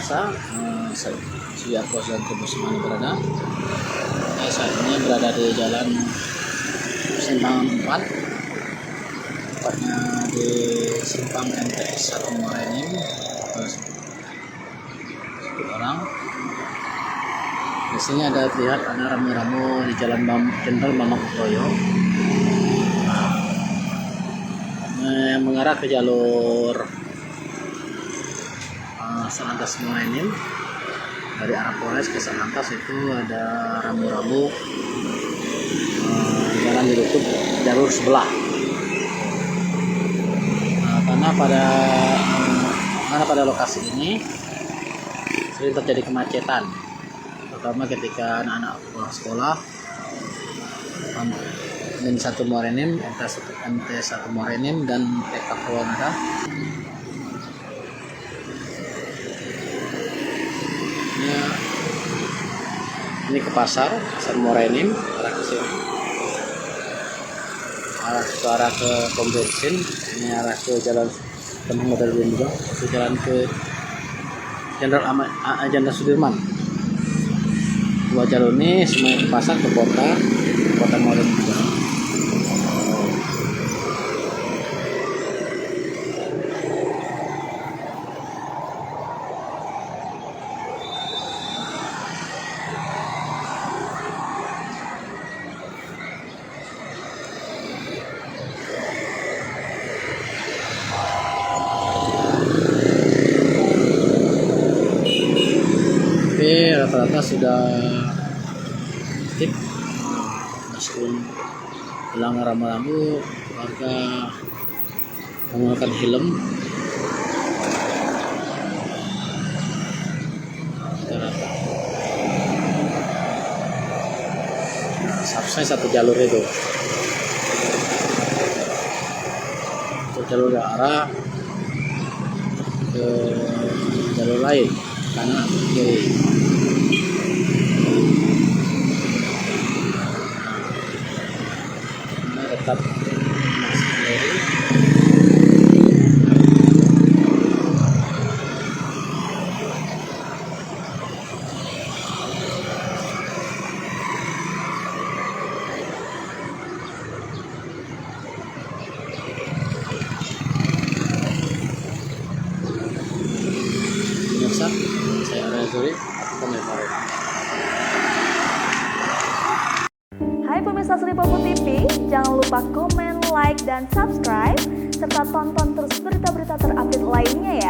pemirsa, saya Pos dan Tebus mana berada. Saat ini berada di jalan Simpang 4, tepatnya di Simpang MTS 1 Morenim. Orang di sini ada terlihat ada rambu-rambu di Jalan Jenderal Mamak Toyo yang mengarah ke jalur Salantas Morenim. Dari arah Polres ke Salantas itu ada rambu-rambu jalan ditutup jalur sebelah, karena pada lokasi ini sering terjadi kemacetan, terutama ketika anak-anak pulang sekolah. MT1 Morenim, MT1 Morenim dan TK Purwanada. Ini ke pasar Morenim, arah ke sini, arah ke pom bensin. Ini arah ke jalan Tembung Model juga, ke jalan ke Jenderal Sudirman. Dua jalur ini semua ke pasar, ke kota Morenim juga. Rata-rata sudah aktif, meskipun hilang rambu-rambu, warga menggunakan helm. Sampai satu jalur itu, jalur arah ke jalur lain kanan kiri. Tetap pemirsa, saya Arya Zuri, aku komentar. Hai pemirsa Sri Popo TV, jangan lupa komen, like, dan subscribe, serta tonton terus berita-berita terupdate lainnya ya.